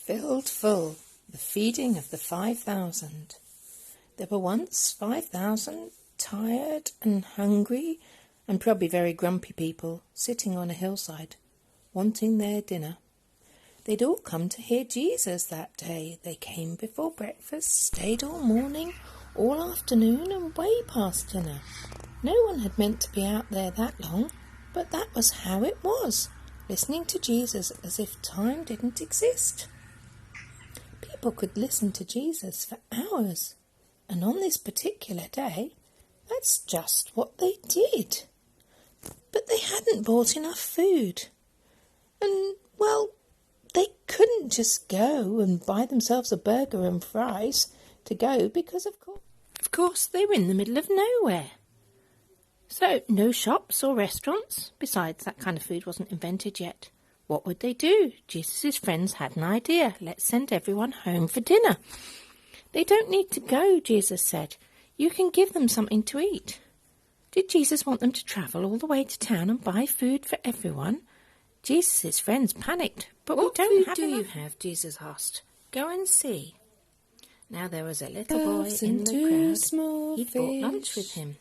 Filled full, the feeding of the 5,000. There were once 5,000 tired and hungry and probably very grumpy people sitting on a hillside, wanting their dinner. They'd all come to hear Jesus that day. They came before breakfast, stayed all morning, all afternoon, and way past dinner. No one had meant to be out there that long, but that was how it was, listening to Jesus as if time didn't exist. People could listen to Jesus for hours, and on this particular day, that's just what they did. But they hadn't bought enough food. And, well, they couldn't just go and buy themselves a burger and fries to go because, of course, they were in the middle of nowhere. So, no shops or restaurants. Besides, that kind of food wasn't invented yet. What would they do? Jesus' friends had an idea. Let's send everyone home for dinner. They don't need to go, Jesus said. You can give them something to eat. Did Jesus want them to travel all the way to town and buy food for everyone? Jesus' friends panicked. But we don't have enough. What food do you have? Jesus asked. Go and see. Now there was a little boy in the crowd. He'd brought lunch with him.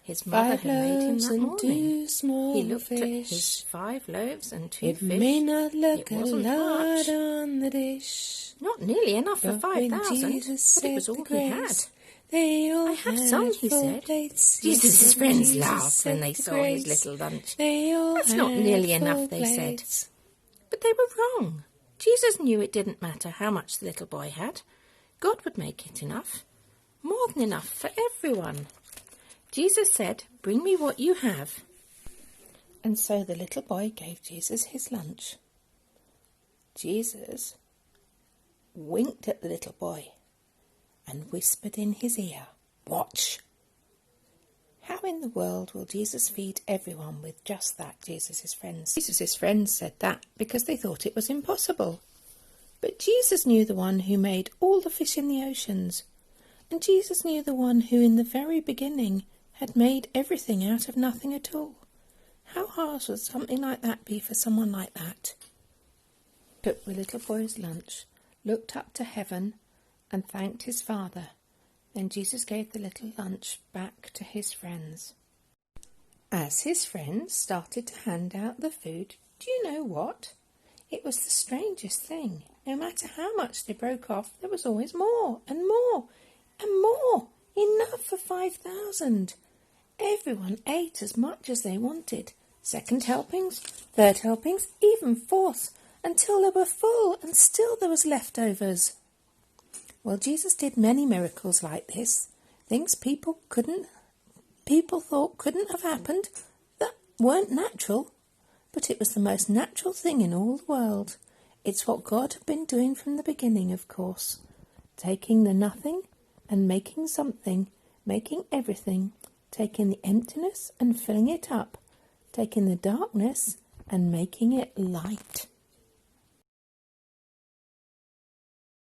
His mother had made him that morning. He looked at his 5 loaves and 2 fish. It may not look a lot much on the dish. Not nearly enough for 5,000, but it was all he had. I have some, he said. Jesus' friends laughed when they saw his little lunch. That's not nearly enough, they said. But they were wrong. Jesus knew it didn't matter how much the little boy had. God would make it enough. More than enough for everyone. Jesus said, "Bring me what you have." And so the little boy gave Jesus his lunch. Jesus winked at the little boy and whispered in his ear, "Watch." How in the world will Jesus feed everyone with just that, Jesus' friends? Jesus' friends said that because they thought it was impossible. But Jesus knew the one who made all the fish in the oceans. And Jesus knew the one who in the very beginning had made everything out of nothing at all. How hard would something like that be for someone like that? Took the little boy's lunch, looked up to heaven, and thanked his Father. Then Jesus gave the little lunch back to his friends. As his friends started to hand out the food, do you know what? It was the strangest thing. No matter how much they broke off, there was always more and more and more. Enough for 5,000. Everyone ate as much as they wanted. 2nd helpings, 3rd helpings, even 4th, until they were full and still there was leftovers. Well, Jesus did many miracles like this. Things people thought couldn't have happened, that weren't natural. But it was the most natural thing in all the world. It's what God had been doing from the beginning, of course. Taking the nothing and making something, making everything, taking the emptiness and filling it up, taking the darkness and making it light.